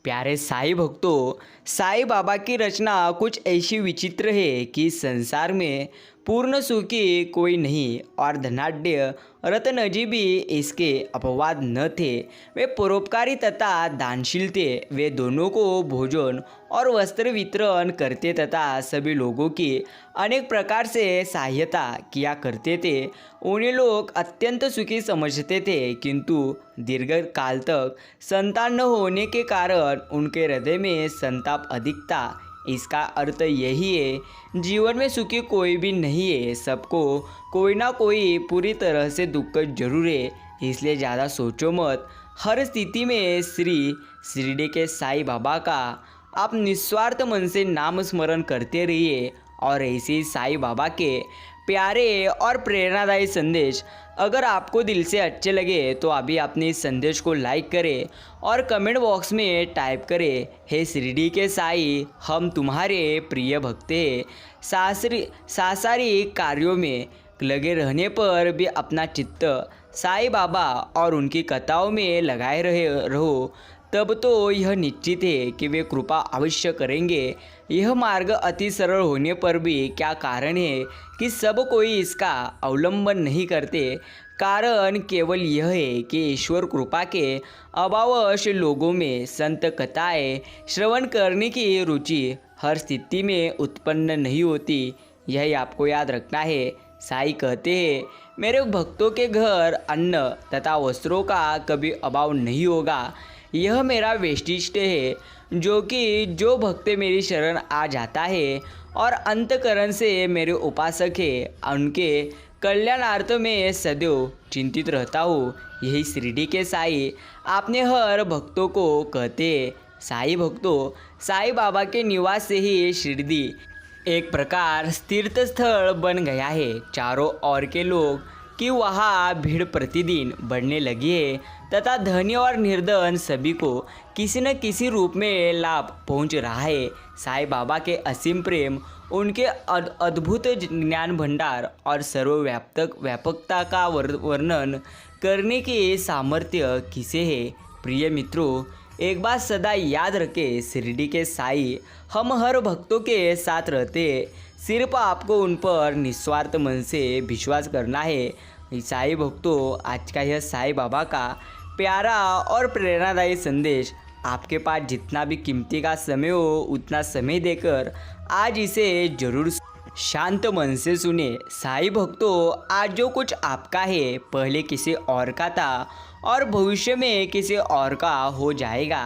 प्यारे साईं भक्तों, साईं बाबा की रचना कुछ ऐसी विचित्र है कि संसार में पूर्ण सुखी कोई नहीं और धनाढ्य रत्नजी भी इसके अपवाद न थे। वे परोपकारी तथा दानशील थे। वे दोनों को भोजन और वस्त्र वितरण करते तथा सभी लोगों की अनेक प्रकार से सहायता किया करते थे। उन्हें लोग अत्यंत सुखी समझते थे, किंतु दीर्घ काल तक संतान न होने के कारण उनके हृदय में संताप अधिक था। इसका अर्थ यही है, जीवन में सुखी कोई भी नहीं है। सबको कोई ना कोई पूरी तरह से दुख जरूर है, इसलिए ज़्यादा सोचो मत। हर स्थिति में शिरडी के साईं बाबा का आप निस्वार्थ मन से नाम स्मरण करते रहिए। और ऐसे ही साईं बाबा के प्यारे और प्रेरणादायी संदेश अगर आपको दिल से अच्छे लगे तो अभी अपने इस संदेश को लाइक करें और कमेंट बॉक्स में टाइप करें, हे शिरडी के साईं, हम तुम्हारे प्रिय भक्त हैं। सांसारिक कार्यों में लगे रहने पर भी अपना चित्त साईं बाबा और उनकी कथाओं में लगाए रहो, तब तो यह निश्चित है कि वे कृपा अवश्य करेंगे। यह मार्ग अति सरल होने पर भी क्या कारण है कि सब कोई इसका अवलंबन नहीं करते? कारण केवल यह है कि ईश्वर कृपा के अभाववश लोगों में संत कथाएं श्रवण करने की रुचि हर स्थिति में उत्पन्न नहीं होती। यही आपको याद रखना है। साईं कहते हैं, मेरे भक्तों के घर अन्न तथा वस्त्रों का कभी अभाव नहीं होगा। यह मेरा वैशिष्ट्य है, जो भक्त मेरी शरण आ जाता है और अंतकरण से मेरे उपासक है, उनके कल्याणार्थ में सदैव चिंतित रहता हूँ। यही शिरडी के साईं आपने हर भक्तों को कहते हैं। साईं भक्तों, साईं बाबा के निवास से ही शिरडी एक प्रकार तीर्थ स्थल बन गया है। चारों ओर के लोग कि वहाँ भीड़ प्रतिदिन बढ़ने लगी है तथा धनी और निर्धन सभी को किसी न किसी रूप में लाभ पहुँच रहा है। साईं बाबा के असीम प्रेम, उनके अद्भुत ज्ञान भंडार और व्यापकता का वर्णन करने की सामर्थ्य किसे है? प्रिय मित्रों, एक बात सदा याद रखें, शिरडी के साईं हम हर भक्तों के साथ रहते हैं। सिर्फ आपको उन पर निस्वार्थ मन से विश्वास करना है। साईं भक्तों, आज का यह साईं बाबा का प्यारा और प्रेरणादायी संदेश आपके पास जितना भी कीमती का समय हो उतना समय देकर आज इसे जरूर शांत मन से सुने। साईं भक्तों, आज जो कुछ आपका है पहले किसी और का था और भविष्य में किसी और का हो जाएगा।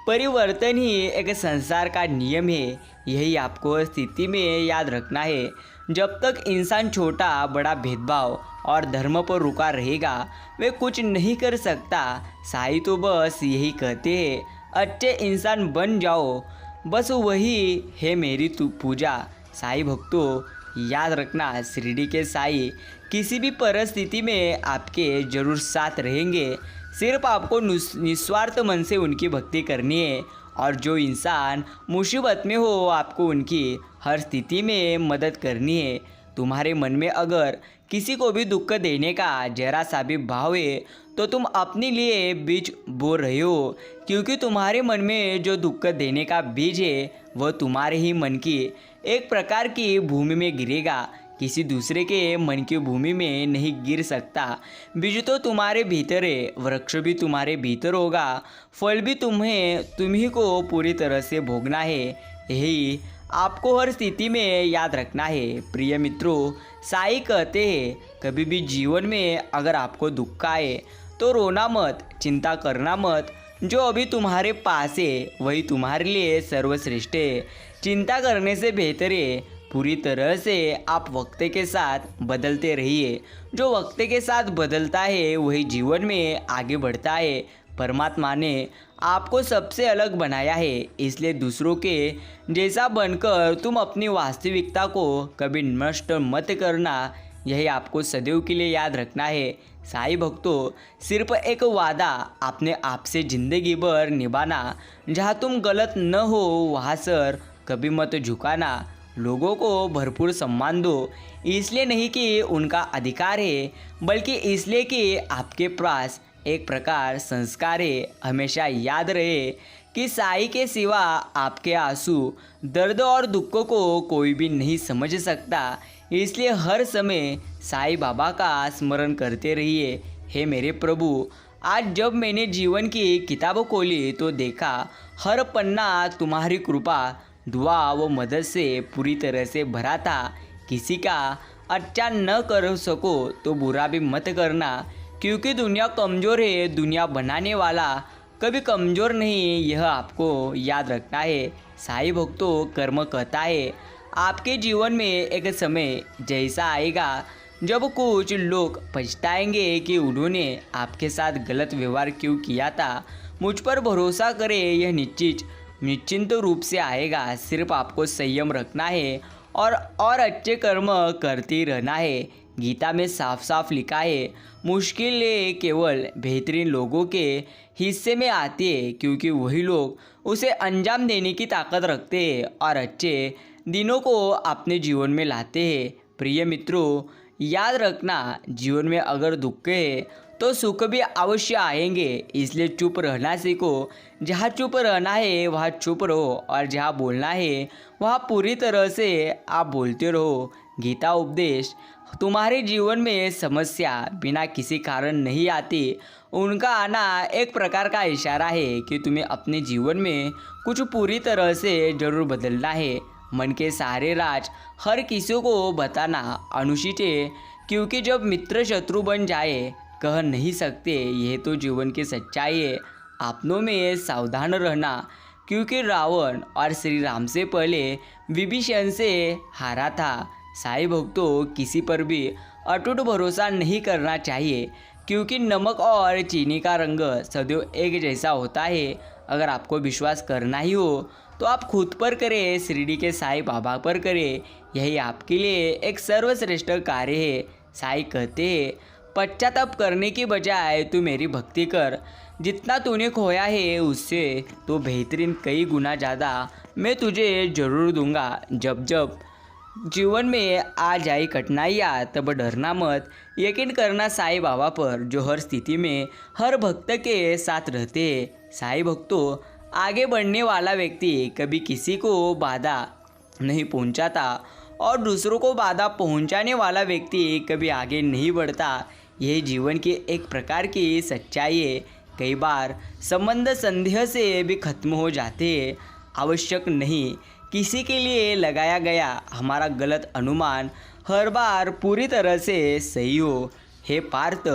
परिवर्तन ही एक संसार का नियम है। यही आपको हर स्थिति में याद रखना है। जब तक इंसान छोटा बड़ा भेदभाव और धर्म पर रुका रहेगा, वे कुछ नहीं कर सकता। साईं तो बस यही कहते हैं, अच्छे इंसान बन जाओ, बस वही है मेरी पूजा। साईं भक्तों, याद रखना, शिरडी के साईं किसी भी परिस्थिति में आपके जरूर साथ रहेंगे। सिर्फ आपको निस्वार्थ मन से उनकी भक्ति करनी है। और जो इंसान मुसीबत में हो, आपको उनकी हर स्थिति में मदद करनी है। तुम्हारे मन में अगर किसी को भी दुख देने का जरा सा भी भाव है तो तुम अपने लिए बीज बो रहे हो, क्योंकि तुम्हारे मन में जो दुख देने का बीज है वह तुम्हारे ही मन की एक प्रकार की भूमि में गिरेगा। किसी दूसरे के मन की भूमि में नहीं गिर सकता। बीज तो तुम्हारे भीतर है, वृक्ष भी तुम्हारे भीतर होगा, फल भी तुम्ही को पूरी तरह से भोगना है। यही आपको हर स्थिति में याद रखना है। प्रिय मित्रों, साईं कहते हैं, कभी भी जीवन में अगर आपको दुख आए तो रोना मत, चिंता करना मत। जो अभी तुम्हारे पास है वही तुम्हारे लिए सर्वश्रेष्ठ है। चिंता करने से बेहतर है पूरी तरह से आप वक्त के साथ बदलते रहिए। जो वक्त के साथ बदलता है वही जीवन में आगे बढ़ता है। परमात्मा ने आपको सबसे अलग बनाया है, इसलिए दूसरों के जैसा बनकर तुम अपनी वास्तविकता को कभी नष्ट मत करना। यही आपको सदैव के लिए याद रखना है। साईं भक्तों, सिर्फ एक वादा अपने आप से जिंदगी भर निभाना, जहाँ तुम गलत न हो वहाँ सर कभी मत झुकाना। लोगों को भरपूर सम्मान दो, इसलिए नहीं कि उनका अधिकार है, बल्कि इसलिए कि आपके पास एक प्रकार संस्कार है। हमेशा याद रहे कि साई के सिवा आपके आंसू, दर्द और दुखों को कोई भी नहीं समझ सकता। इसलिए हर समय साई बाबा का स्मरण करते रहिए। हे मेरे प्रभु, आज जब मैंने जीवन की किताब खोली तो देखा हर पन्ना तुम्हारी कृपा, दुआ व मदद से पूरी तरह से भरा था। किसी का अच्छा न कर सको तो बुरा भी मत करना, क्योंकि दुनिया कमज़ोर है, दुनिया बनाने वाला कभी कमज़ोर नहीं, यह आपको याद रखना है। साई भक्तों, कर्म कहता है आपके जीवन में एक समय जैसा आएगा जब कुछ लोग पछताएंगे कि उन्होंने आपके साथ गलत व्यवहार क्यों किया था। मुझ पर भरोसा करें, यह निश्चिंत रूप से आएगा। सिर्फ आपको संयम रखना है और अच्छे कर्म करते रहना है। गीता में साफ साफ लिखा है, मुश्किलें केवल बेहतरीन लोगों के हिस्से में आती है, क्योंकि वही लोग उसे अंजाम देने की ताकत रखते हैं और अच्छे दिनों को अपने जीवन में लाते हैं। प्रिय मित्रों, याद रखना, जीवन में अगर दुख है तो सुख भी अवश्य आएंगे। इसलिए चुप रहना सीखो। जहाँ चुप रहना है वहाँ चुप रहो, और जहाँ बोलना है वहाँ पूरी तरह से आप बोलते रहो। गीता उपदेश, तुम्हारे जीवन में समस्या बिना किसी कारण नहीं आती। उनका आना एक प्रकार का इशारा है कि तुम्हें अपने जीवन में कुछ पूरी तरह से जरूर बदलना है। मन के सारे राज हर किसी को बताना अनुचित है, क्योंकि जब मित्र शत्रु बन जाए कह नहीं सकते। यह तो जीवन की सच्चाई है। अपनों में सावधान रहना, क्योंकि रावण और श्री राम से पहले विभीषण से हारा था। साई भक्तों, किसी पर भी अटूट भरोसा नहीं करना चाहिए, क्योंकि नमक और चीनी का रंग सदैव एक जैसा होता है। अगर आपको विश्वास करना ही हो तो आप खुद पर करें, शिरडी के साई बाबा पर करें। यही आपके लिए एक सर्वश्रेष्ठ कार्य है। साई कहते हैं, पश्चाताप करने की बजाय तू मेरी भक्ति कर। जितना तूने खोया है उससे तो बेहतरीन कई गुना ज़्यादा मैं तुझे जरूर दूंगा। जब जब जीवन में आ जाए कठिनाइयाँ तब डरना मत, यकीन करना साई बाबा पर, जो हर स्थिति में हर भक्त के साथ रहते हैं। साई भक्तों, आगे बढ़ने वाला व्यक्ति कभी किसी को बाधा नहीं पहुंचाता, और दूसरों को बाधा पहुंचाने वाला व्यक्ति कभी आगे नहीं बढ़ता। यह जीवन की एक प्रकार की सच्चाई है। कई बार संबंध संदेह से भी खत्म हो जाते हैं। आवश्यक नहीं किसी के लिए लगाया गया हमारा गलत अनुमान हर बार पूरी तरह से सही हो। हे पार्थ,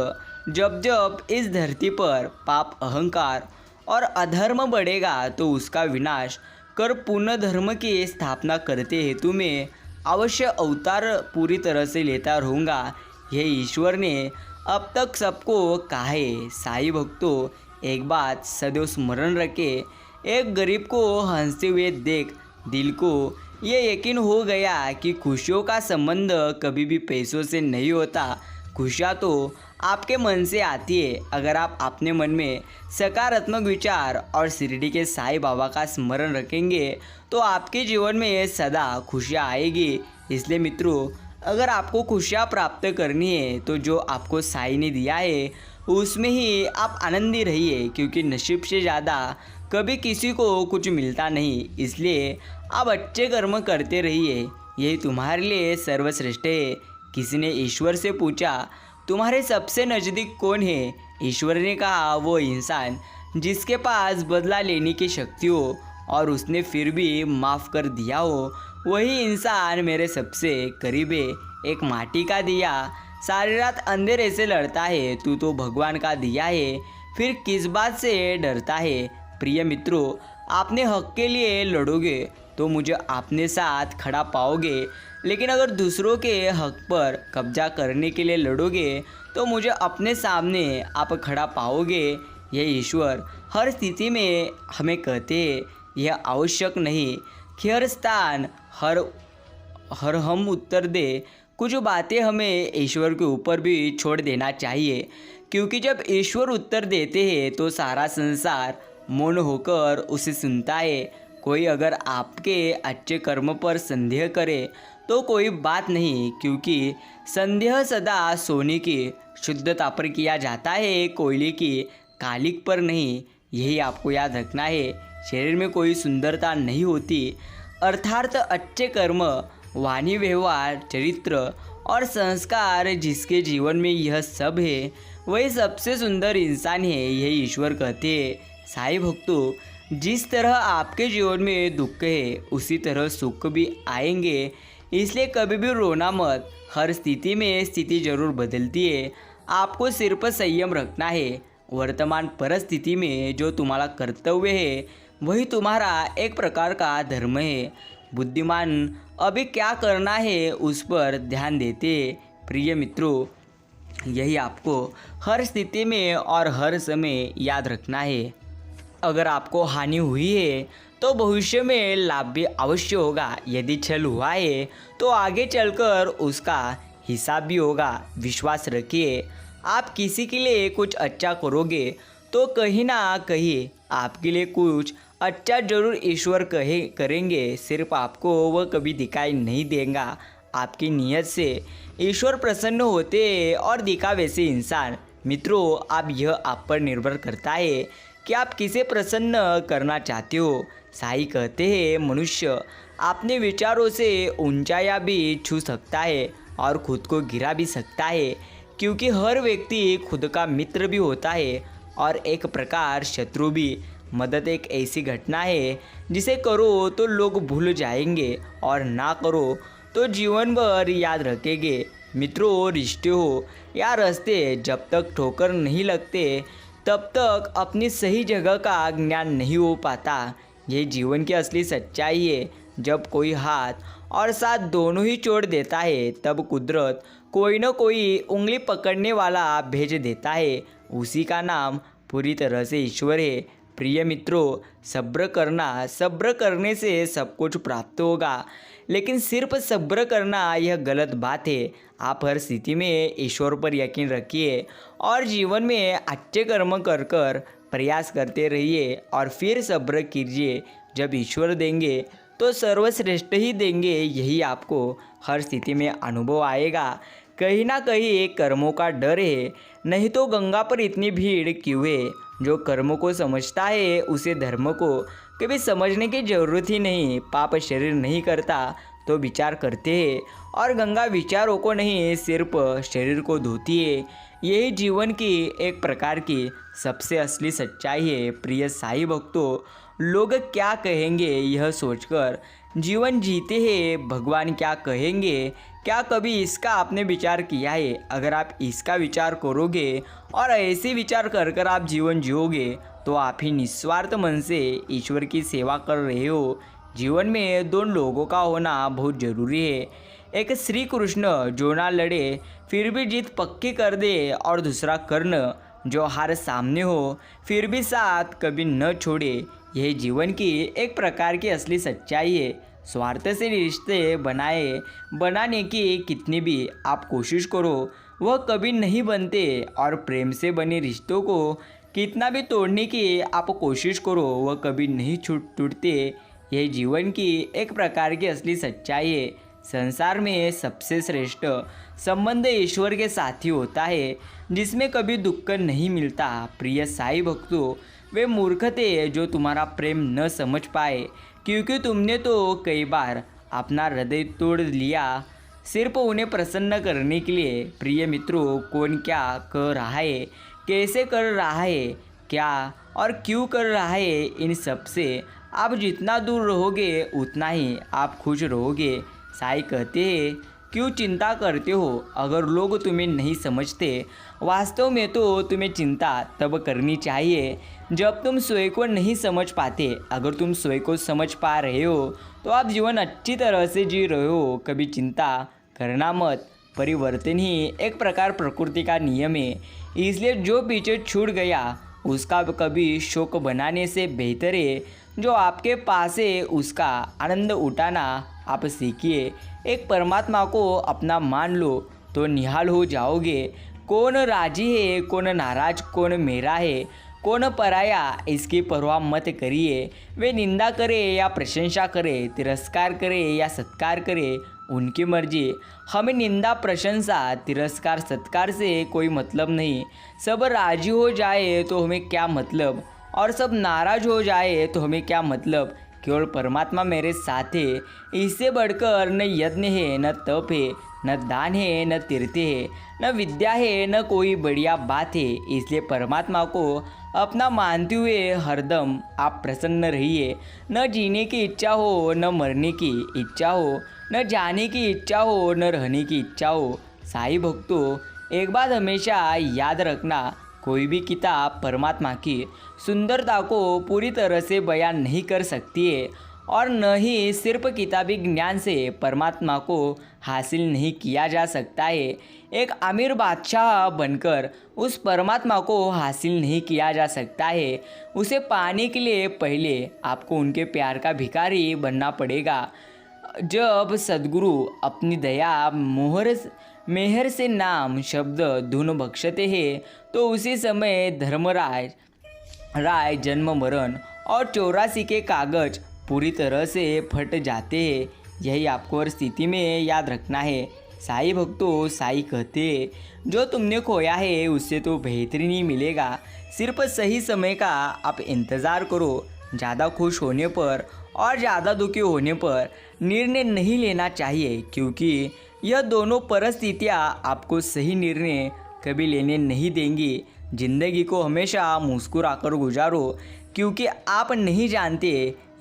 जब जब इस धरती पर पाप, अहंकार और अधर्म बढ़ेगा तो उसका विनाश कर पुण्य धर्म की स्थापना करते हेतु में अवश्य अवतार पूरी तरह से लेता रहूँगा। यह ईश्वर ने अब तक सबको कहा है। साई भक्तों, एक बात सदैव स्मरण रखे, एक गरीब को हंसते हुए देख दिल को ये यकीन हो गया कि खुशियों का संबंध कभी भी पैसों से नहीं होता। खुशियाँ तो आपके मन से आती है। अगर आप अपने मन में सकारात्मक विचार और शिरडी के साई बाबा का स्मरण रखेंगे तो आपके जीवन में सदा खुशियाँ आएगी। इसलिए मित्रों, अगर आपको खुशियाँ प्राप्त करनी है तो जो आपको साई ने दिया है उसमें ही आप आनंदी रहिए, क्योंकि नसीब से ज़्यादा कभी किसी को कुछ मिलता नहीं। इसलिए आप अच्छे कर्म करते रहिए, यही तुम्हारे लिए सर्वश्रेष्ठ है। किसी ने ईश्वर से पूछा, तुम्हारे सबसे नज़दीक कौन है? ईश्वर ने कहा, वो इंसान जिसके पास बदला लेने की शक्ति हो और उसने फिर भी माफ़ कर दिया हो, वही इंसान मेरे सबसे करीब है। एक माटी का दिया सारी रात अंधेरे से लड़ता है, तू तो भगवान का दिया है, फिर किस बात से डरता है? प्रिय मित्रों, आपने हक के लिए लड़ोगे तो मुझे अपने साथ खड़ा पाओगे, लेकिन अगर दूसरों के हक पर कब्जा करने के लिए लड़ोगे तो मुझे अपने सामने आप खड़ा पाओगे। यह ईश्वर हर स्थिति में हमें कहते हैं। यह आवश्यक नहीं कि हर स्थान हर हम उत्तर दे। कुछ बातें हमें ईश्वर के ऊपर भी छोड़ देना चाहिए, क्योंकि जब ईश्वर उत्तर देते हैं तो सारा संसार मौन होकर उसे सुनता है। कोई अगर आपके अच्छे कर्म पर संदेह करे तो कोई बात नहीं, क्योंकि संदेह सदा सोने की शुद्धता पर किया जाता है, कोयले की कालिक पर नहीं। यही आपको याद रखना है। शरीर में कोई सुंदरता नहीं होती। अर्थात अच्छे कर्म, वाणी, व्यवहार, चरित्र और संस्कार जिसके जीवन में यह सब है वही सबसे सुंदर इंसान है, यही ईश्वर कहते हैं। साईं भक्तों, जिस तरह आपके जीवन में दुख है उसी तरह सुख भी आएंगे, इसलिए कभी भी रोना मत। हर स्थिति में स्थिति जरूर बदलती है, आपको सिर्फ संयम रखना है। वर्तमान परिस्थिति में जो तुम्हारा कर्तव्य है वही तुम्हारा एक प्रकार का धर्म है। बुद्धिमान अभी क्या करना है उस पर ध्यान देते। प्रिय मित्रों, यही आपको हर स्थिति में और हर समय याद रखना है। अगर आपको हानि हुई है तो भविष्य में लाभ भी अवश्य होगा। यदि छल हुआ है तो आगे चलकर उसका हिसाब भी होगा। विश्वास रखिए, आप किसी के लिए कुछ अच्छा करोगे तो कहीं ना कहीं आपके लिए कुछ अच्छा जरूर ईश्वर करेंगे। सिर्फ आपको वह कभी दिखाई नहीं देगा। आपकी नीयत से ईश्वर प्रसन्न होते और दिखावे से इंसान। मित्रों, अब यह आप पर निर्भर करता है कि आप किसे प्रसन्न करना चाहते हो। साईं कहते हैं, मनुष्य अपने विचारों से ऊंचाइयां भी छू सकता है और खुद को गिरा भी सकता है, क्योंकि हर व्यक्ति खुद का मित्र भी होता है और एक प्रकार शत्रु भी। मदद एक ऐसी घटना है जिसे करो तो लोग भूल जाएंगे और ना करो तो जीवन भर याद रखेंगे। मित्रों, रिश्ते हो या रास्ते, जब तक ठोकर नहीं लगते तब तक अपनी सही जगह का ज्ञान नहीं हो पाता। यह जीवन की असली सच्चाई है। जब कोई हाथ और साथ दोनों ही छोड़ देता है तब कुदरत कोई न कोई उंगली पकड़ने वाला भेज देता है। उसी का नाम पूरी तरह से ईश्वर है। प्रिय मित्रों, सब्र करने से सब कुछ प्राप्त होगा, लेकिन सिर्फ सब्र करना यह गलत बात है। आप हर स्थिति में ईश्वर पर यकीन रखिए और जीवन में अच्छे कर्म कर प्रयास करते रहिए और फिर सब्र कीजिए। जब ईश्वर देंगे तो सर्वश्रेष्ठ ही देंगे, यही आपको हर स्थिति में अनुभव आएगा। कहीं ना कहीं कर्मों का डर है, नहीं तो गंगा पर इतनी भीड़ क्यों है। जो कर्मों को समझता है उसे धर्म को कभी समझने की जरूरत ही नहीं। पाप शरीर नहीं करता तो विचार करते हैं और गंगा विचारों को नहीं सिर्फ शरीर को धोती है। यही जीवन की एक प्रकार की सबसे असली सच्चाई है। प्रिय साईं भक्तों, लोग क्या कहेंगे यह सोचकर जीवन जीते हैं, भगवान क्या कहेंगे, क्या कभी इसका आपने विचार किया है? अगर आप इसका विचार करोगे और ऐसे विचार कर आप जीवन जियोगे तो आप ही निस्वार्थ मन से ईश्वर की सेवा कर रहे हो। जीवन में दो लोगों का होना बहुत ज़रूरी है। एक श्री कृष्ण जो ना लड़े फिर भी जीत पक्की कर दे, और दूसरा कर्ण जो हार सामने हो फिर भी साथ कभी न छोड़े। यह जीवन की एक प्रकार की असली सच्चाई है। स्वार्थ से रिश्ते बनाने की कितनी भी आप कोशिश करो वह कभी नहीं बनते, और प्रेम से बने रिश्तों को कितना भी तोड़ने की आप कोशिश करो वह कभी नहीं टूटते। यह जीवन की एक प्रकार की असली सच्चाई है। संसार में सबसे श्रेष्ठ संबंध ईश्वर के साथ ही होता है, जिसमें कभी दुख नहीं मिलता। प्रिय साईं भक्तों, वे मूर्ख थे जो तुम्हारा प्रेम न समझ पाए, क्योंकि तुमने तो कई बार अपना हृदय तोड़ लिया सिर्फ उन्हें प्रसन्न करने के लिए। प्रिय मित्रों, कौन क्या कर रहा है, कैसे कर रहा है, क्या और क्यों कर रहा है, इन सब से आप जितना दूर रहोगे उतना ही आप खुश रहोगे। साईं कहते हैं, क्यों चिंता करते हो? अगर लोग तुम्हें नहीं समझते, वास्तव में तो तुम्हें चिंता तब करनी चाहिए जब तुम स्वयं को नहीं समझ पाते। अगर तुम स्वयं को समझ पा रहे हो तो आप जीवन अच्छी तरह से जी रहे हो। कभी चिंता करना मत। परिवर्तन ही एक प्रकार प्रकृति का नियम है, इसलिए जो पीछे छूट गया उसका कभी शोक बनाने से बेहतर है जो आपके पास है उसका आनंद उठाना आप सीखिए। एक परमात्मा को अपना मान लो तो निहाल हो जाओगे। कौन राजी है, कौन नाराज, कौन मेरा है, कौन पराया, इसकी परवाह मत करिए। वे निंदा करे या प्रशंसा करे, तिरस्कार करे या सत्कार करे, उनकी मर्जी। हमें निंदा, प्रशंसा, तिरस्कार, सत्कार से कोई मतलब नहीं। सब राजी हो जाए तो हमें क्या मतलब। और सब नाराज हो जाए तो हमें क्या मतलब। केवल परमात्मा मेरे साथ है, इससे बढ़कर न यज्ञ है, न तप है, न दान है, न तीर्थ है, न विद्या है, न कोई बढ़िया बात है। इसलिए परमात्मा को अपना मानते हुए हरदम आप प्रसन्न रहिए। न जीने की इच्छा हो, न मरने की इच्छा हो, न जाने की इच्छा हो, न रहने की इच्छा हो। साईं भक्तों, एक बात हमेशा याद रखना, कोई भी किताब परमात्मा की सुंदरता को पूरी तरह से बयान नहीं कर सकती है, और न ही सिर्फ किताबी ज्ञान से परमात्मा को हासिल नहीं किया जा सकता है। एक अमीर बादशाह बनकर उस परमात्मा को हासिल नहीं किया जा सकता है। उसे पाने के लिए पहले आपको उनके प्यार का भिखारी बनना पड़ेगा। जब सद्गुरु अपनी दया मेहर से नाम शब्द धुन बख्शते हैं, तो उसी समय धर्मराज राय जन्म मरण और 84 के कागज पूरी तरह से फट जाते हैं। यही आपको हर स्थिति में याद रखना है। साईं भक्तों, साईं कहते हैं, जो तुमने खोया है उससे तो बेहतरीन ही मिलेगा। सिर्फ सही समय का आप इंतज़ार करो। ज़्यादा खुश होने पर और ज़्यादा दुखी होने पर निर्णय नहीं लेना चाहिए, क्योंकि यह दोनों परिस्थितियाँ आपको सही निर्णय कभी लेने नहीं देंगी। जिंदगी को हमेशा मुस्कुराकर गुजारो, क्योंकि आप नहीं जानते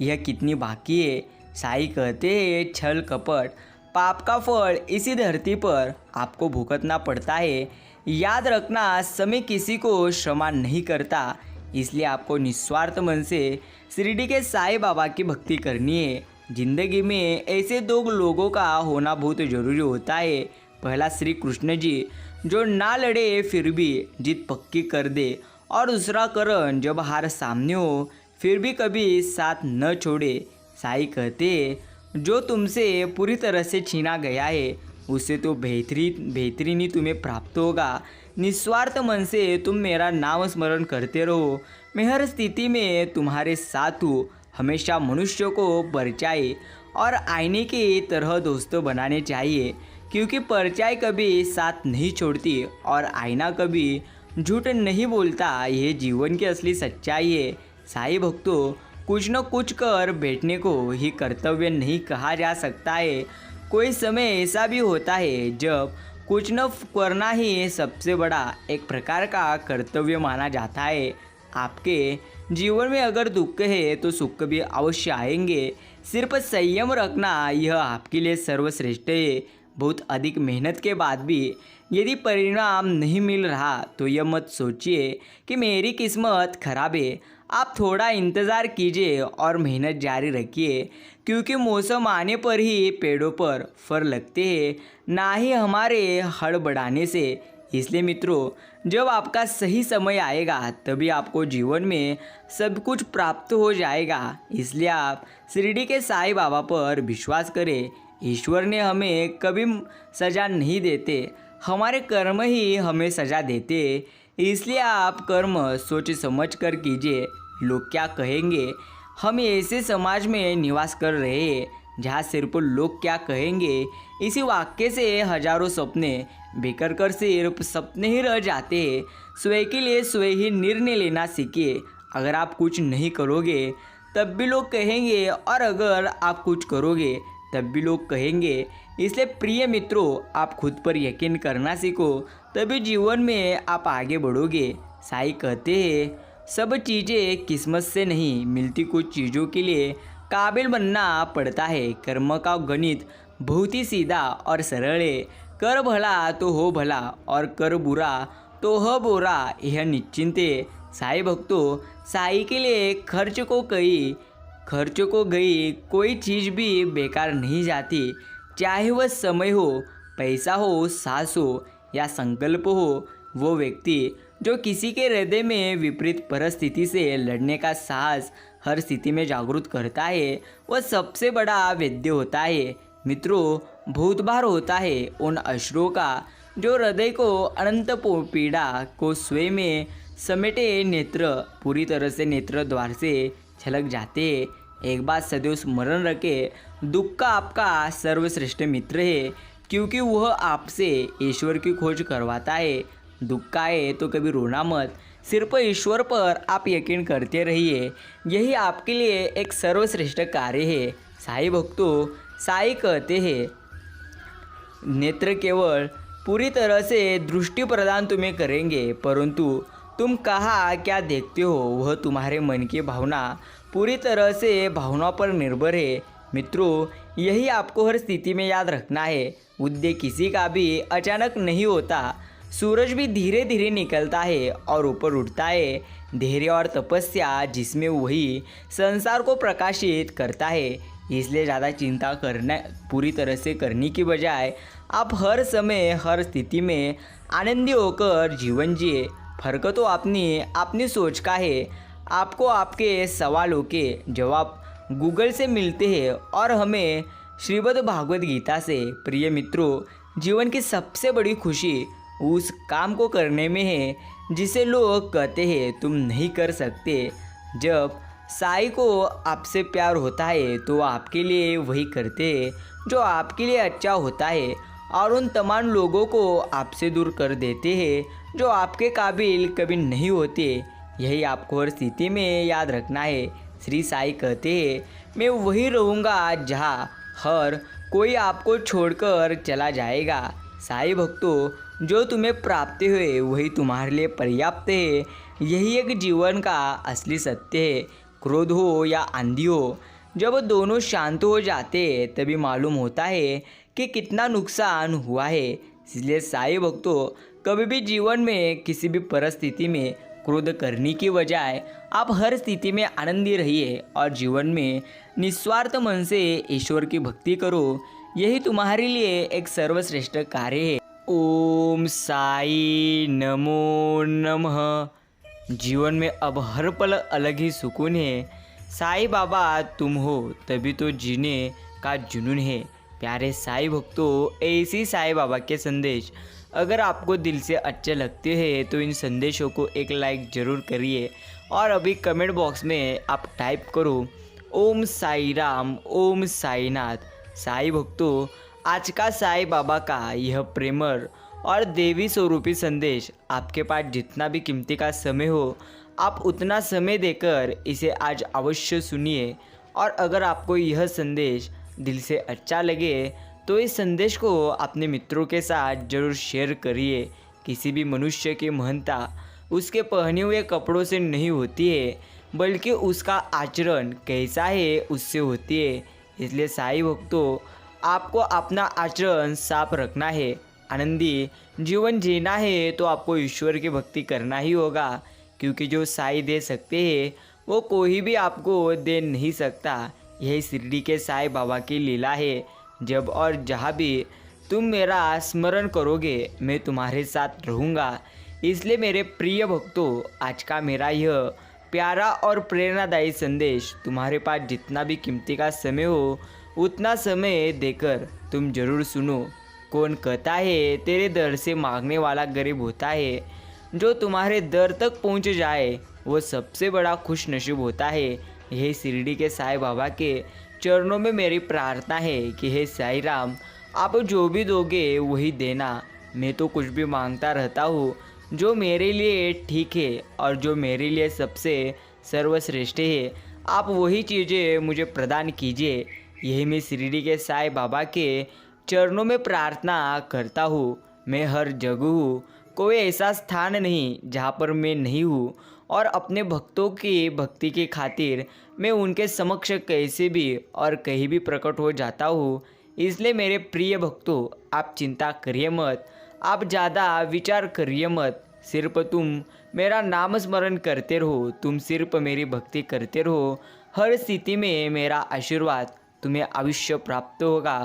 यह कितनी बाकी है। साईं कहते हैं, छल कपट पाप का फल इसी धरती पर आपको भुगतना पड़ता है। याद रखना, समय किसी को क्षमा नहीं करता, इसलिए आपको निस्वार्थ मन से शिरडी के साईं बाबा की भक्ति करनी है। जिंदगी में ऐसे दो लोगों का होना बहुत ज़रूरी होता है। पहला श्री कृष्ण जी, जो ना लड़े फिर भी जीत पक्की कर दे, और दूसरा करण, जब हार सामने हो फिर भी कभी साथ न छोड़े। साईं कहते, जो तुमसे पूरी तरह से छीना गया है उससे तो बेहतरीन ही तुम्हें प्राप्त होगा। निस्वार्थ मन से तुम मेरा नाम स्मरण करते रहो। मैं हर स्थिति में तुम्हारे साथ हूँ। हमेशा मनुष्य को परछाई और आईने की तरह दोस्त बनाने चाहिए, क्योंकि परछाई कभी साथ नहीं छोड़ती और आईना कभी झूठ नहीं बोलता। यह जीवन की असली सच्चाई है। साईं भक्तों, कुछ न कुछ कर बैठने को ही कर्तव्य नहीं कहा जा सकता है। कोई समय ऐसा भी होता है जब कुछ न करना ही सबसे बड़ा एक प्रकार का कर्तव्य माना जाता है। आपके जीवन में अगर दुख है तो सुख भी अवश्य आएंगे। सिर्फ संयम रखना यह आपके लिए सर्वश्रेष्ठ है। बहुत अधिक मेहनत के बाद भी यदि परिणाम नहीं मिल रहा तो यह मत सोचिए कि मेरी किस्मत खराब है। आप थोड़ा इंतज़ार कीजिए और मेहनत जारी रखिए, क्योंकि मौसम आने पर ही पेड़ों पर फल लगते हैं, ना ही हमारे हड़बड़ाने से। इसलिए मित्रों, जब आपका सही समय आएगा तभी आपको जीवन में सब कुछ प्राप्त हो जाएगा। इसलिए आप शिरडी के साईं बाबा पर विश्वास करें। ईश्वर ने हमें कभी सज़ा नहीं देते, हमारे कर्म ही हमें सज़ा देते। इसलिए आप कर्म सोच समझ कर कीजिए। लोग क्या कहेंगे? हम ऐसे समाज में निवास कर रहे हैं जहाँ सिर्फ लोग क्या कहेंगे, इसी वाक्य से हजारों सपने बेकर कर सिर्फ सपने ही रह जाते हैं। स्वयं के लिए स्वयं ही निर्णय लेना सीखिए। अगर आप कुछ नहीं करोगे तब भी लोग कहेंगे, और अगर आप कुछ करोगे तब भी लोग कहेंगे। इसलिए प्रिय मित्रों, आप खुद पर यकीन करना सीखो, तभी जीवन में आप आगे बढ़ोगे। साईं कहते हैं, सब चीज़ें किस्मत से नहीं मिलती, कुछ चीज़ों के लिए काबिल बनना पड़ता है। कर्म का गणित बहुत ही सीधा और सरल है। कर भला तो हो भला, और कर बुरा तो हो बुरा, यह निश्चिंत है। साईं भक्तों, साईं के लिए खर्च को गई कोई चीज़ भी बेकार नहीं जाती, चाहे वह समय हो, पैसा हो, सांस हो या संकल्प हो। वो व्यक्ति जो किसी के हृदय में विपरीत परिस्थिति से लड़ने का साहस हर स्थिति में जागृत करता है, वह सबसे बड़ा वैद्य होता है। मित्रों, बहुत बार होता है उन अश्रुओं का जो हृदय को अनंत पीड़ा को स्वयं में समेटे नेत्र पूरी तरह से नेत्र द्वार से छलक जाते हैं। एक बात सदैव स्मरण रखें, दुख का आपका सर्वश्रेष्ठ मित्र है, क्योंकि वह आपसे ईश्वर की खोज करवाता है। दुख का है तो कभी रोना मत, सिर्फ ईश्वर पर आप यकीन करते रहिए, यही आपके लिए एक सर्वश्रेष्ठ कार्य है। साईं भक्तों, साईं कहते हैं, नेत्र केवल पूरी तरह से दृष्टि प्रदान तुम्हें करेंगे, परंतु तुम कहाँ क्या देखते हो वह तुम्हारे मन की भावना पूरी तरह से भावना पर निर्भर है। मित्रों, यही आपको हर स्थिति में याद रखना है। उदय किसी का भी अचानक नहीं होता। सूरज भी धीरे धीरे निकलता है और ऊपर उठता है। धैर्य और तपस्या जिसमें वही संसार को प्रकाशित करता है। इसलिए ज़्यादा चिंता करना पूरी तरह से करने की बजाय आप हर समय हर स्थिति में आनंदी होकर जीवन जिए। फर्क तो अपनी सोच का है। आपको आपके सवालों के जवाब गूगल से मिलते हैं और हमें श्रीमद् भागवत गीता से। प्रिय मित्रों, जीवन की सबसे बड़ी खुशी उस काम को करने में है जिसे लोग कहते हैं तुम नहीं कर सकते। जब साईं को आपसे प्यार होता है तो आपके लिए वही करते हैं जो आपके लिए अच्छा होता है और उन तमाम लोगों को आपसे दूर कर देते हैं जो आपके काबिल कभी नहीं होते। यही आपको हर स्थिति में याद रखना है। श्री साईं कहते हैं, मैं वही रहूँगा जहाँ हर कोई आपको छोड़कर चला जाएगा। साईं भक्तों, जो तुम्हें प्राप्त हुए वही तुम्हारे लिए पर्याप्त है। यही एक जीवन का असली सत्य है। क्रोध हो या आंधी हो, जब दोनों शांत हो जाते तभी मालूम होता है कि कितना नुकसान हुआ है। इसलिए साईं भक्तों, कभी भी जीवन में किसी भी परिस्थिति में क्रोध करने की बजाय आप हर स्थिति में आनंदी रहिए और जीवन में निस्वार्थ मन से ईश्वर की भक्ति करो। यही तुम्हारे लिए एक सर्वश्रेष्ठ कार्य है। ओम साई नमो नमः। जीवन में अब हर पल अलग ही सुकून है। साईं बाबा तुम हो तभी तो जीने का जुनून है। प्यारे साईं भक्तों, ऐसी साईं बाबा के संदेश अगर आपको दिल से अच्छे लगते हैं तो इन संदेशों को एक लाइक ज़रूर करिए और अभी कमेंट बॉक्स में आप टाइप करो ओम साई राम, ओम साईनाथ। साईं भक्तों, आज का साईं बाबा का यह प्रेमर और देवी स्वरूपी संदेश आपके पास जितना भी कीमती का समय हो, आप उतना समय देकर इसे आज अवश्य सुनिए। और अगर आपको यह संदेश दिल से अच्छा लगे तो इस संदेश को अपने मित्रों के साथ जरूर शेयर करिए। किसी भी मनुष्य की महानता उसके पहने हुए कपड़ों से नहीं होती है, बल्कि उसका आचरण कैसा है उससे होती है। इसलिए साईं भक्तों, आपको अपना आचरण साफ रखना है। आनंदी जीवन जीना है तो आपको ईश्वर की भक्ति करना ही होगा, क्योंकि जो साईं दे सकते हैं वो कोई भी आपको दे नहीं सकता। यही शिरडी के साईं बाबा की लीला है। जब और जहाँ भी तुम मेरा स्मरण करोगे मैं तुम्हारे साथ रहूँगा। इसलिए मेरे प्रिय भक्तों, आज का मेरा यह प्यारा और प्रेरणादायी संदेश तुम्हारे पास जितना भी कीमती का समय हो उतना समय देकर तुम जरूर सुनो। कौन कहता है तेरे दर से मांगने वाला गरीब होता है। जो तुम्हारे दर तक पहुँच जाए वो सबसे बड़ा खुश नसीब होता है। यही शिरडी के साईं बाबा के चरणों में मेरी प्रार्थना है कि हे साईं राम, आप जो भी दोगे वही देना। मैं तो कुछ भी मांगता रहता हूँ जो मेरे लिए ठीक है और जो मेरे लिए सबसे सर्वश्रेष्ठ है, आप वही चीज़ें मुझे प्रदान कीजिए। यही मैं शिरडी के साईं बाबा के चरणों में प्रार्थना करता हूँ। मैं हर जगह हूँ, कोई ऐसा स्थान नहीं जहाँ पर मैं नहीं हूँ। और अपने भक्तों की भक्ति की खातिर मैं उनके समक्ष कैसे भी और कहीं भी प्रकट हो जाता हूँ। इसलिए मेरे प्रिय भक्तों, आप चिंता करिए मत, आप ज़्यादा विचार करिए मत। सिर्फ तुम मेरा नाम स्मरण करते रहो, तुम सिर्फ मेरी भक्ति करते रहो। हर स्थिति में मेरा आशीर्वाद तुम्हें अवश्य प्राप्त होगा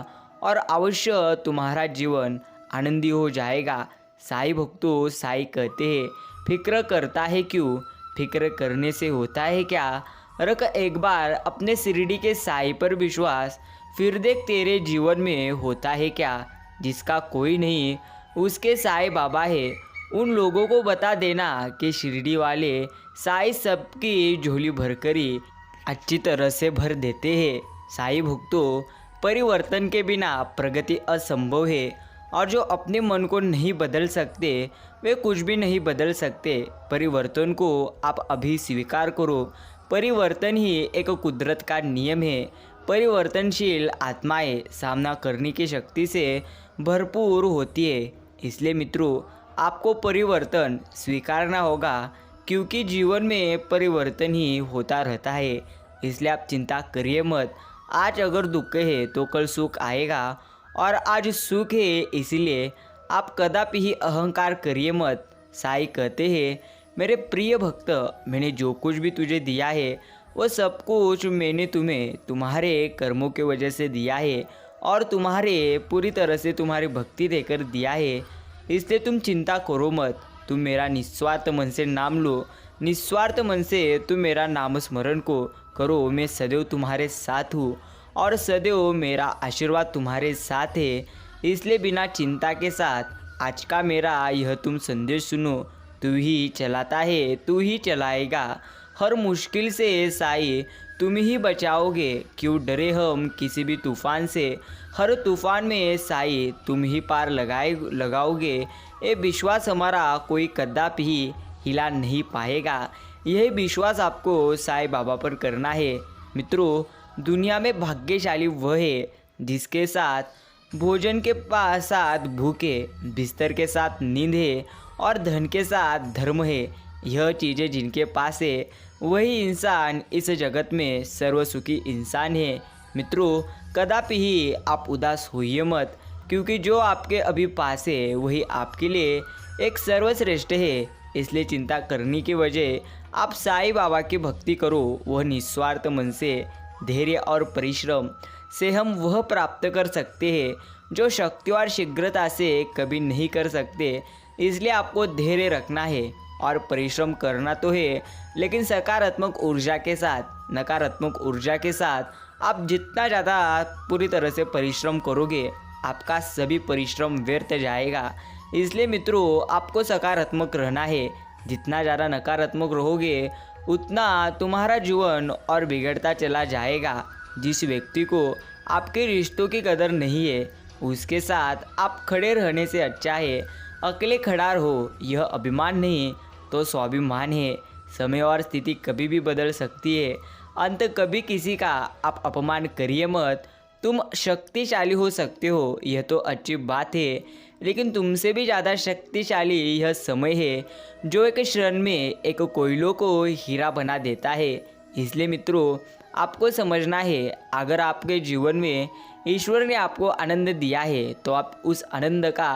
और अवश्य तुम्हारा जीवन आनंदी हो जाएगा। साईं भक्तों, साईं कहते हैं, फिक्र करता है क्यों, फिक्र करने से होता है क्या। रख एक बार अपने शिरडी के साईं पर विश्वास, फिर देख तेरे जीवन में होता है क्या। जिसका कोई नहीं उसके साईं बाबा है। उन लोगों को बता देना कि शिरडी वाले साईं सबकी झोली भरकर ही अच्छी तरह से भर देते हैं। साईं भक्तों, परिवर्तन के बिना प्रगति असंभव है और जो अपने मन को नहीं बदल सकते वे कुछ भी नहीं बदल सकते। परिवर्तन को आप अभी स्वीकार करो। परिवर्तन ही एक कुदरत का नियम है। परिवर्तनशील आत्माएं सामना करने की शक्ति से भरपूर होती है। इसलिए मित्रों, आपको परिवर्तन स्वीकारना होगा, क्योंकि जीवन में परिवर्तन ही होता रहता है। इसलिए आप चिंता करिए मत। आज अगर दुख है तो कल सुख आएगा, और आज सुख है इसलिए आप कदापि ही अहंकार करिए मत। साईं कहते हैं, मेरे प्रिय भक्त, मैंने जो कुछ भी तुझे दिया है वो सब कुछ मैंने तुम्हें तुम्हारे कर्मों के वजह से दिया है, और तुम्हारे पूरी तरह से तुम्हारी भक्ति देकर दिया है। इसलिए तुम चिंता करो मत। तुम मेरा निस्वार्थ मन से नाम लो। निस्वार्थ मन से तुम मेरा नाम स्मरण को करो। मैं सदैव तुम्हारे साथ हूँ और सदैव मेरा आशीर्वाद तुम्हारे साथ है। इसलिए बिना चिंता के साथ आज का मेरा यह तुम संदेश सुनो। तू ही चलाता है, तू ही चलाएगा। हर मुश्किल से साईं तुम ही बचाओगे। क्यों डरे हम किसी भी तूफान से। हर तूफान में साईं तुम ही पार लगाओगे। ये विश्वास हमारा कोई कदापि ही हिला नहीं पाएगा। यही विश्वास आपको साईं बाबा पर करना है। मित्रों, दुनिया में भाग्यशाली वह है जिसके साथ भोजन के साथ भूख है, बिस्तर के साथ नींद है और धन के साथ धर्म है। यह चीज़ें जिनके पास है वही इंसान इस जगत में सर्वसुखी इंसान है। मित्रों, कदापि ही आप उदास होइए मत, क्योंकि जो आपके अभी पास है वही आपके लिए एक सर्वश्रेष्ठ है। इसलिए चिंता करने की वजह आप साईं बाबा की भक्ति करो। वह निस्वार्थ मन से, धैर्य और परिश्रम से हम वह प्राप्त कर सकते हैं जो शक्ति और शीघ्रता से कभी नहीं कर सकते। इसलिए आपको धैर्य रखना है और परिश्रम करना तो है, लेकिन सकारात्मक ऊर्जा के साथ। नकारात्मक ऊर्जा के साथ आप जितना ज़्यादा पूरी तरह से परिश्रम करोगे, आपका सभी परिश्रम व्यर्थ जाएगा। इसलिए मित्रों, आपको सकारात्मक रहना है। जितना ज़्यादा नकारात्मक रहोगे उतना तुम्हारा जीवन और बिगड़ता चला जाएगा। जिस व्यक्ति को आपके रिश्तों की कदर नहीं है उसके साथ आप खड़े रहने से अच्छा है अकेले खड़ा रहो। यह अभिमान नहीं तो स्वाभिमान है। समय और स्थिति कभी भी बदल सकती है। अंत कभी किसी का आप अपमान करिए मत। तुम शक्तिशाली हो सकते हो, यह तो अच्छी बात है, लेकिन तुमसे भी ज़्यादा शक्तिशाली यह समय है जो एक क्षण में एक कोयलों को हीरा बना देता है। इसलिए मित्रों, आपको समझना है, अगर आपके जीवन में ईश्वर ने आपको आनंद दिया है तो आप उस आनंद का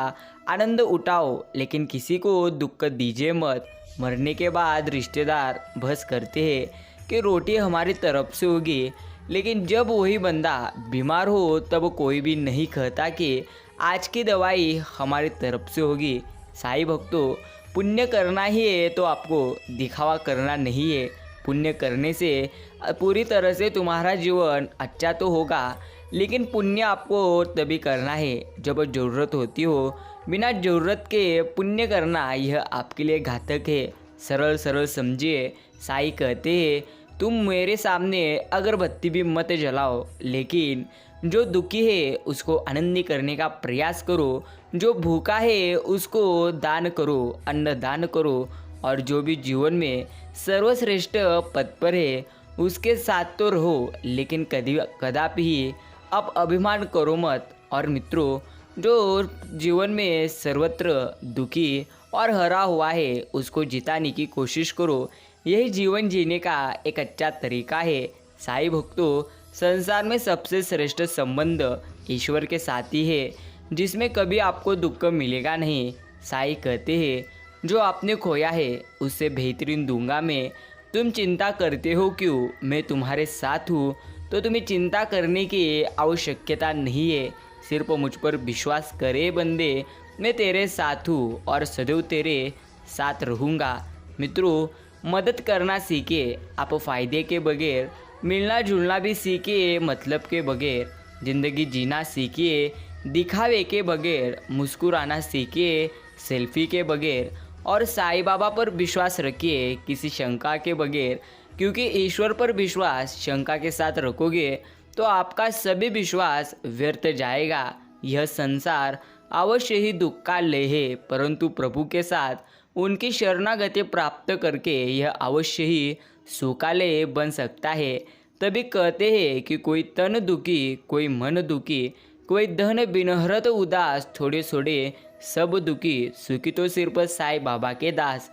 आनंद उठाओ, लेकिन किसी को दुख दीजिए मत। मरने के बाद रिश्तेदार बहस करते हैं कि रोटी हमारी तरफ से होगी, लेकिन जब वही बंदा बीमार हो तब कोई भी नहीं कहता कि आज की दवाई हमारी तरफ से होगी। साईं भक्तों, पुण्य करना ही है तो आपको दिखावा करना नहीं है। पुण्य करने से पूरी तरह से तुम्हारा जीवन अच्छा तो होगा, लेकिन पुण्य आपको तभी करना है जब ज़रूरत होती हो। बिना ज़रूरत के पुण्य करना यह आपके लिए घातक है। सरल सरल समझिए। साईं कहते हैं, तुम मेरे सामने अगरबत्ती भी मत जलाओ, लेकिन जो दुखी है उसको आनंदी करने का प्रयास करो। जो भूखा है उसको दान करो, अन्न दान करो। और जो भी जीवन में सर्वश्रेष्ठ पद पर है उसके साथ तो रहो, लेकिन कदापि ही आप अभिमान करो मत। और मित्रों, जो जीवन में सर्वत्र दुखी और हरा हुआ है उसको जिताने की कोशिश करो। यही जीवन जीने का एक अच्छा तरीका है। साईं भक्तों, संसार में सबसे श्रेष्ठ संबंध ईश्वर के साथ ही है, जिसमें कभी आपको दुख मिलेगा नहीं। साईं कहते हैं, जो आपने खोया है उससे बेहतरीन दूंगा मैं। तुम चिंता करते हो क्यों? मैं तुम्हारे साथ हूँ, तो तुम्हें चिंता करने की आवश्यकता नहीं है। सिर्फ मुझ पर विश्वास करे बंदे, मैं तेरे साथ हूँ और सदैव तेरे साथ रहूँगा। मित्रों, मदद करना सीखे आप फ़ायदे के बगैर, मिलना जुलना भी सीखिए मतलब के बगैर, ज़िंदगी जीना सीखिए दिखावे के बगैर, मुस्कुराना सीखिए सेल्फी के बगैर, और साईं बाबा पर विश्वास रखिए किसी शंका के बगैर, क्योंकि ईश्वर पर विश्वास शंका के साथ रखोगे तो आपका सभी विश्वास व्यर्थ जाएगा। यह संसार अवश्य ही दुख का लय है, परंतु प्रभु के साथ उनकी शरणागति प्राप्त करके यह अवश्य ही सुखालय बन सकता है। तभी कहते हैं कि कोई तन दुखी, कोई मन दुखी, कोई धन बिनहरत उदास, थोड़े थोड़े सब दुखी, सुखी तो सिर्फ साईं बाबा के दास।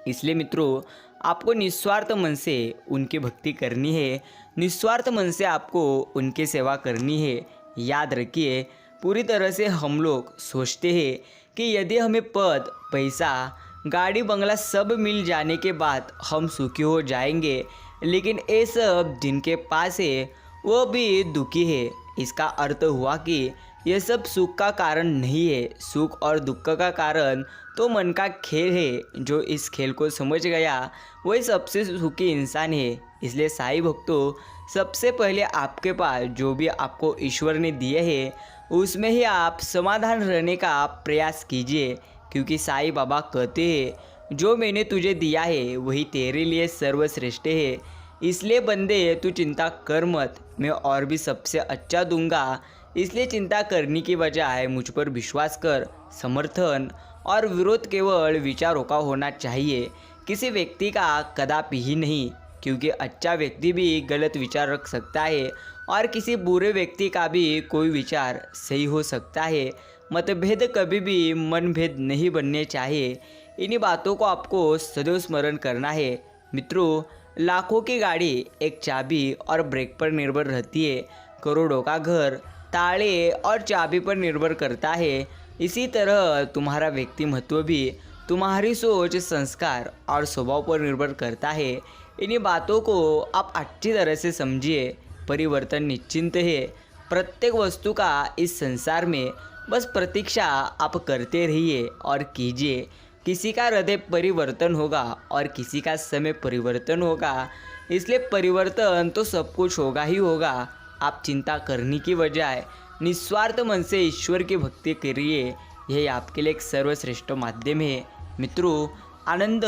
इसलिए मित्रों, आपको निस्वार्थ मन से उनकी भक्ति करनी है, निस्वार्थ मन से आपको उनकी सेवा करनी है। याद रखिए, पूरी तरह से हम लोग सोचते हैं कि यदि हमें पद, पैसा, गाड़ी बंगला सब मिल जाने के बाद हम सुखी हो जाएंगे, लेकिन ये सब जिनके पास है वो भी दुखी है। इसका अर्थ हुआ कि यह सब सुख का कारण नहीं है। सुख और दुख का कारण तो मन का खेल है। जो इस खेल को समझ गया वही सबसे सुखी इंसान है। इसलिए साईं भक्तों, सबसे पहले आपके पास जो भी आपको ईश्वर ने दिए है उसमें ही आप समाधान रहने का प्रयास कीजिए, क्योंकि साईं बाबा कहते हैं जो मैंने तुझे दिया है वही तेरे लिए सर्वश्रेष्ठ है। इसलिए बंदे, तू चिंता कर मत, मैं और भी सबसे अच्छा दूंगा। इसलिए चिंता करने की बजाय मुझ पर विश्वास कर। समर्थन और विरोध केवल विचारों का होना चाहिए, किसी व्यक्ति का कदापि ही नहीं, क्योंकि अच्छा व्यक्ति भी गलत विचार रख सकता है और किसी बुरे व्यक्ति का भी कोई विचार सही हो सकता है। मतभेद कभी भी मनभेद नहीं बनने चाहिए। इन्हीं बातों को आपको सदैव स्मरण करना है। मित्रों, लाखों की गाड़ी एक चाबी और ब्रेक पर निर्भर रहती है। करोड़ों का घर ताले और चाबी पर निर्भर करता है। इसी तरह तुम्हारा व्यक्तिमत्व भी तुम्हारी सोच, संस्कार और स्वभाव पर निर्भर करता है। इन्हीं बातों को आप अच्छी तरह से समझिए। परिवर्तन निश्चिंत है। प्रत्येक वस्तु का इस संसार में बस प्रतीक्षा आप करते रहिए और कीजिए। किसी का हृदय परिवर्तन होगा और किसी का समय परिवर्तन होगा। इसलिए परिवर्तन तो सब कुछ होगा ही होगा। आप चिंता करने की बजाय निस्वार्थ मन से ईश्वर की भक्ति करिए। यही आपके लिए एक सर्वश्रेष्ठ माध्यम है। मित्रों, आनंद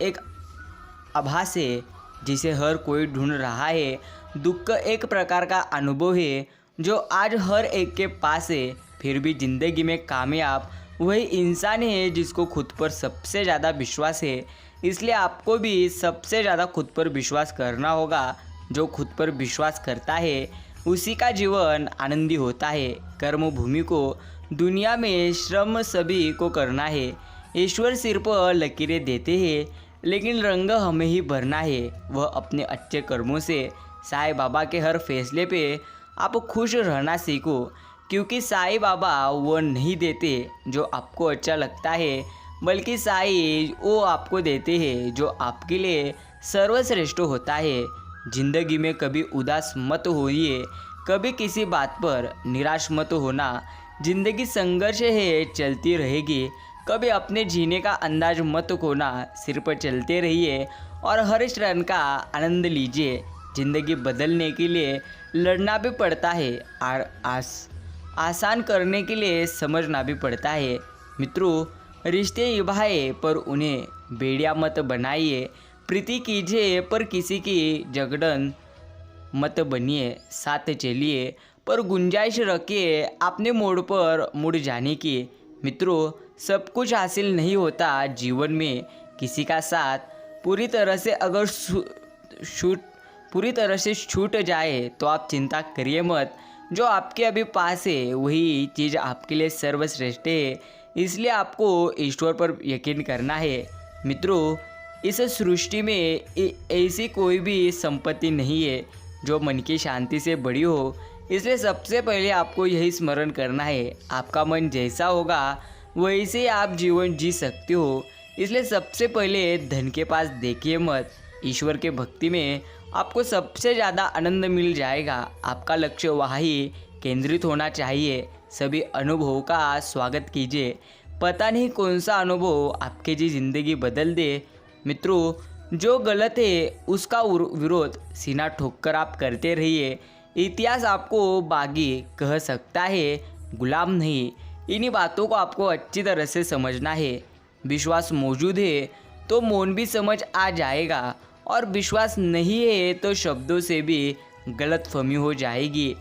एक आभास है जिसे हर कोई ढूंढ रहा है। दुख एक प्रकार का अनुभव है जो आज हर एक के पास है। फिर भी जिंदगी में कामयाब वही इंसान है जिसको खुद पर सबसे ज़्यादा विश्वास है। इसलिए आपको भी सबसे ज़्यादा खुद पर विश्वास करना होगा। जो खुद पर विश्वास करता है उसी का जीवन आनंदी होता है। कर्म भूमि को दुनिया में श्रम सभी को करना है। ईश्वर सिर्फ लकीरें देते हैं, लेकिन रंग हमें ही भरना है, वह अपने अच्छे कर्मों से। साईं बाबा के हर फैसले पे आप खुश रहना सीखो, क्योंकि साईं बाबा वो नहीं देते जो आपको अच्छा लगता है, बल्कि साईं वो आपको देते हैं जो आपके लिए सर्वश्रेष्ठ होता है। जिंदगी में कभी उदास मत होइए, कभी किसी बात पर निराश मत होना। जिंदगी संघर्ष है, चलती रहेगी। कभी अपने जीने का अंदाज मत खोना, सिर्फ चलते रहिए और हर क्षण का आनंद लीजिए। जिंदगी बदलने के लिए लड़ना भी पड़ता है और आसान करने के लिए समझना भी पड़ता है। मित्रों, रिश्ते निभाए पर उन्हें बेड़िया मत बनाइए। प्रीति कीजिए पर किसी की जगड़न मत बनिए। साथ चलिए पर गुंजाइश रखिए अपने मोड़ पर मुड़ जाने की। मित्रों, सब कुछ हासिल नहीं होता जीवन में। किसी का साथ पूरी तरह से अगर छूट जाए तो आप चिंता करिए मत। जो आपके अभी पास है वही चीज़ आपके लिए सर्वश्रेष्ठ है। इसलिए आपको ईश्वर पर यकीन करना है। मित्रों, इस सृष्टि में ऐसी कोई भी संपत्ति नहीं है जो मन की शांति से बड़ी हो। इसलिए सबसे पहले आपको यही स्मरण करना है, आपका मन जैसा होगा वैसे आप जीवन जी सकते हो। इसलिए सबसे पहले धन के पास देखिए मत। ईश्वर के भक्ति में आपको सबसे ज़्यादा आनंद मिल जाएगा। आपका लक्ष्य वहाँ ही केंद्रित होना चाहिए। सभी अनुभवों का स्वागत कीजिए। पता नहीं कौन सा अनुभव आपकी ज़िंदगी बदल दे। मित्रों, जो गलत है उसका विरोध सीना ठोककर आप करते रहिए। इतिहास आपको बागी कह सकता है, गुलाम नहीं। इन्हीं बातों को आपको अच्छी तरह से समझना है। विश्वास मौजूद है तो मौन भी समझ आ जाएगा, और विश्वास नहीं है तो शब्दों से भी गलतफहमी हो जाएगी।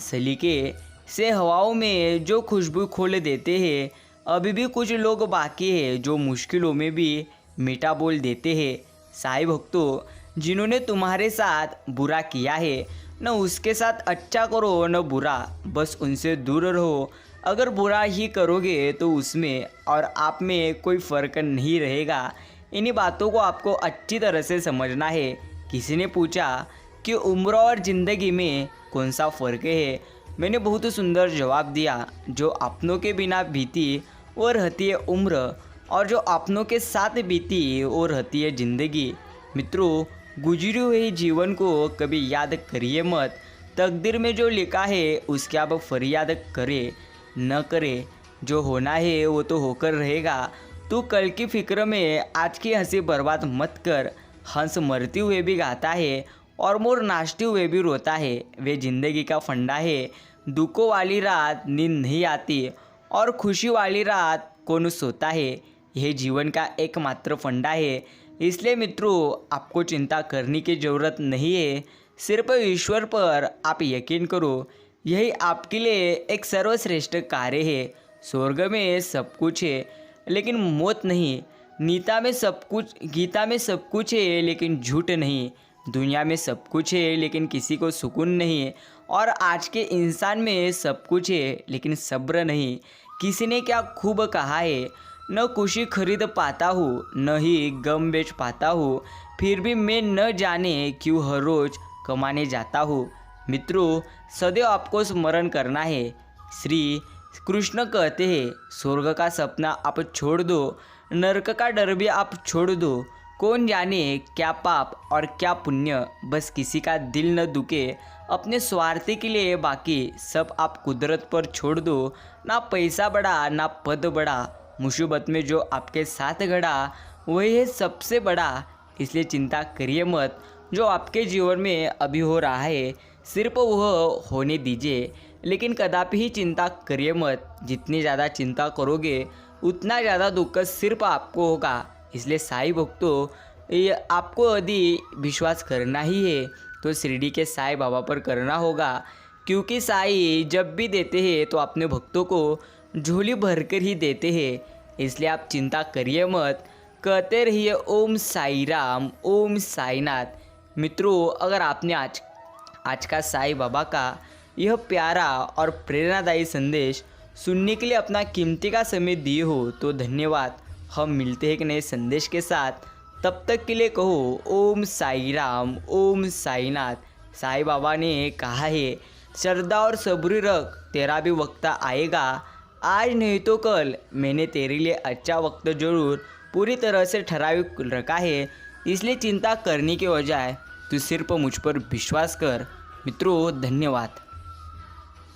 सलीके से हवाओं में जो खुशबू खोल देते हैं। अभी भी कुछ लोग बाकी हैं जो मुश्किलों में भी मीठा बोल देते हैं। साईं भक्तों, जिन्होंने तुम्हारे साथ बुरा किया है, न उसके साथ अच्छा करो न बुरा, बस उनसे दूर रहो। अगर बुरा ही करोगे तो उसमें और आप में कोई फ़र्क नहीं रहेगा। इन्हीं बातों को आपको अच्छी तरह से समझना है। किसी ने पूछा कि उम्र और ज़िंदगी में कौन सा फ़र्क है। मैंने बहुत सुंदर जवाब दिया, जो अपनों के बिना बीती वो रहती है उम्र, और जो अपनों के साथ बीती वो रहती है ज़िंदगी। मित्रों, गुजरी हुई जीवन को कभी याद करिए मत। तकदीर में जो लिखा है उसकी आप फरियाद करे न करे। जो होना है वो तो होकर रहेगा। तू कल की फिक्र में आज की हंसी बर्बाद मत कर। हंस मरते हुए भी गाता है और मोर नाचते हुए भी रोता है। वे जिंदगी का फंडा है। दुखों वाली रात नींद नहीं आती और खुशी वाली रात कौन सोता है। यह जीवन का एकमात्र फंडा है। इसलिए मित्रों, आपको चिंता करने की ज़रूरत नहीं है। सिर्फ ईश्वर पर आप यकीन करो। यही आपके लिए एक सर्वश्रेष्ठ कार्य है। स्वर्ग में सब कुछ है लेकिन मौत नहीं। गीता में सब कुछ है लेकिन झूठ नहीं। दुनिया में सब कुछ है लेकिन किसी को सुकून नहीं। और आज के इंसान में सब कुछ है लेकिन सब्र नहीं। किसी ने क्या खूब कहा है, न खुशी खरीद पाता हूँ न ही गम बेच पाता हूँ, फिर भी मैं न जाने क्यों हर रोज़ कमाने जाता हूँ। मित्रों, सदैव आपको स्मरण करना है। श्री कृष्ण कहते हैं, स्वर्ग का सपना आप छोड़ दो, नरक का डर भी आप छोड़ दो। कौन जाने क्या पाप और क्या पुण्य, बस किसी का दिल न दुखे। अपने स्वार्थ के लिए बाकी सब आप कुदरत पर छोड़ दो। ना पैसा बड़ा ना पद बड़ा, मुसीबत में जो आपके साथ घड़ा वही है सबसे बड़ा। इसलिए चिंता करिए मत। जो आपके जीवन में अभी हो रहा है सिर्फ वह होने दीजिए, लेकिन कदापि ही चिंता करिए मत। जितनी ज़्यादा चिंता करोगे उतना ज़्यादा दुख सिर्फ आपको होगा। इसलिए साईं भक्तों, ये आपको यदि विश्वास करना ही है तो शिरडी के साईं बाबा पर करना होगा, क्योंकि साईं जब भी देते हैं तो अपने भक्तों को झोली भरकर ही देते हैं। इसलिए आप चिंता करिए मत, कहते रहिए ओम साई राम, ओम साईनाथ। मित्रों, अगर आपने आज का साईं बाबा का यह प्यारा और प्रेरणादायी संदेश सुनने के लिए अपना कीमती का समय दिए हो तो धन्यवाद। हम मिलते हैं एक नए संदेश के साथ। तब तक के लिए कहो ओम साई राम, ओम साईनाथ। साईं बाबा ने कहा है, श्रद्धा और सब्र रख, तेरा भी वक्त आएगा। आज नहीं तो कल मैंने तेरे लिए अच्छा वक्त जरूर पूरी तरह से ठहराव रखा है। इसलिए चिंता करने के बजाय तू सिर्फ मुझ पर विश्वास कर। मित्रों, धन्यवाद।